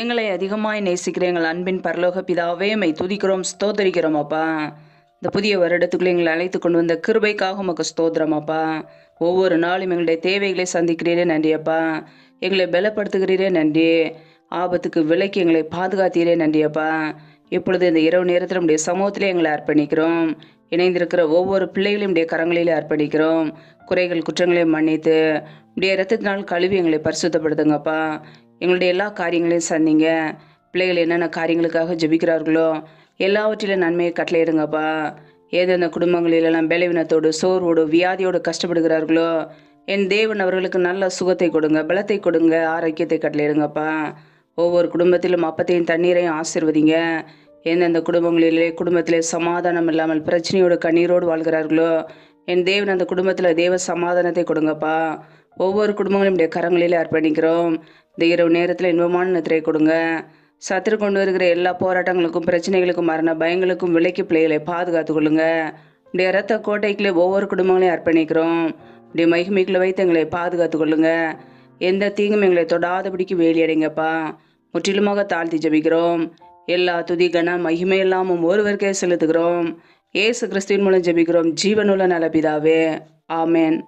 எங்களை அதிகமாய் நேசிக்கிற எங்கள் அன்பின் பரலோக பிதாவே மை துதிக்கிறோம், ஸ்தோத்தரிக்கிறோம் அப்பா. இந்த புதிய வருடத்துக்குள்ளே எங்களை அழைத்து கொண்டு வந்த கிருபைக்காக உமக்கு ஸ்தோத்திரம் அப்பா. ஒவ்வொரு நாளும் எங்களுடைய தேவைகளை சந்திக்கிறீரே நன்றி அப்பா. எங்களை பலப்படுத்துகிறீரே நன்றி. ஆபத்துக்கு விலைக்கு எங்களை பாதுகாத்தீரே நன்றி அப்பா. இப்பொழுது இந்த இரவு நேரத்தில் நம்முடைய சமூகத்திலே எங்களை அர்ப்பணிக்கிறோம். இணைந்திருக்கிற ஒவ்வொரு பிள்ளைகளையும் உடைய கரங்களிலே அர்ப்பணிக்கிறோம். குறைகள் குற்றங்களை மன்னித்து உடைய இரத்தத்தினால் கழுவி எங்களை பரிசுத்தப்படுத்துங்கப்பா. எங்களுடைய எல்லா காரியங்களையும் சந்திங்க. பிள்ளைகள் என்னென்ன காரியங்களுக்காக ஜெபிக்கிறார்களோ எல்லாவற்றிலும் நன்மையை கட்டளையிடுங்கப்பா. ஏதெந்த குடும்பங்களிலெல்லாம் பலவீனத்தோடு சோர்வோடு வியாதியோடு கஷ்டப்படுகிறார்களோ என் தேவன் அவர்களுக்கு நல்ல சுகத்தை கொடுங்க, பலத்தை கொடுங்க, ஆரோக்கியத்தை கட்டளையிடுங்கப்பா. ஒவ்வொரு குடும்பத்திலும் அப்பத்தையும் தண்ணீரையும் ஆசீர்வதிங்க. எந்தெந்த குடும்பத்திலே சமாதானம் இல்லாமல் பிரச்சனையோடு கண்ணீரோடு வாழ்கிறார்களோ என் தேவன் அந்த குடும்பத்தில் தேவ சமாதானத்தை கொடுங்கப்பா. ஒவ்வொரு குடும்பங்களும் உடைய கரங்களிலே அர்ப்பணிக்கிறோம். இந்த இரவு நேரத்தில் இன்பமான நித்திரை கொடுங்க. சத்துரு கொண்டு வருகிற எல்லா போராட்டங்களுக்கும் பிரச்சனைகளுக்கும் மரண பயங்களுக்கும் விலைக்கு பிள்ளைகளை பாதுகாத்து கொள்ளுங்க. உடைய இரத்த கோட்டைக்குள்ளே ஒவ்வொரு குடும்பங்களையும் அர்ப்பணிக்கிறோம். உடைய மகிமைக்குள்ளே வைத்து எங்களை பாதுகாத்து கொள்ளுங்க. எந்த தீங்கும் எங்களை தொடாதபடிக்கு வேலியடைங்கப்பா. முற்றிலுமாக தாழ்த்தி ஜெபிக்கிறோம். எல்லா துதி கன மகிமை எல்லாமும் ஒருவருக்கே செலுத்துகிறோம். இயேசு கிறிஸ்துவின் மூலம் ஜெபிக்கிறோம், ஜீவனுள்ள நல்ல பிதாவே, ஆமேன்.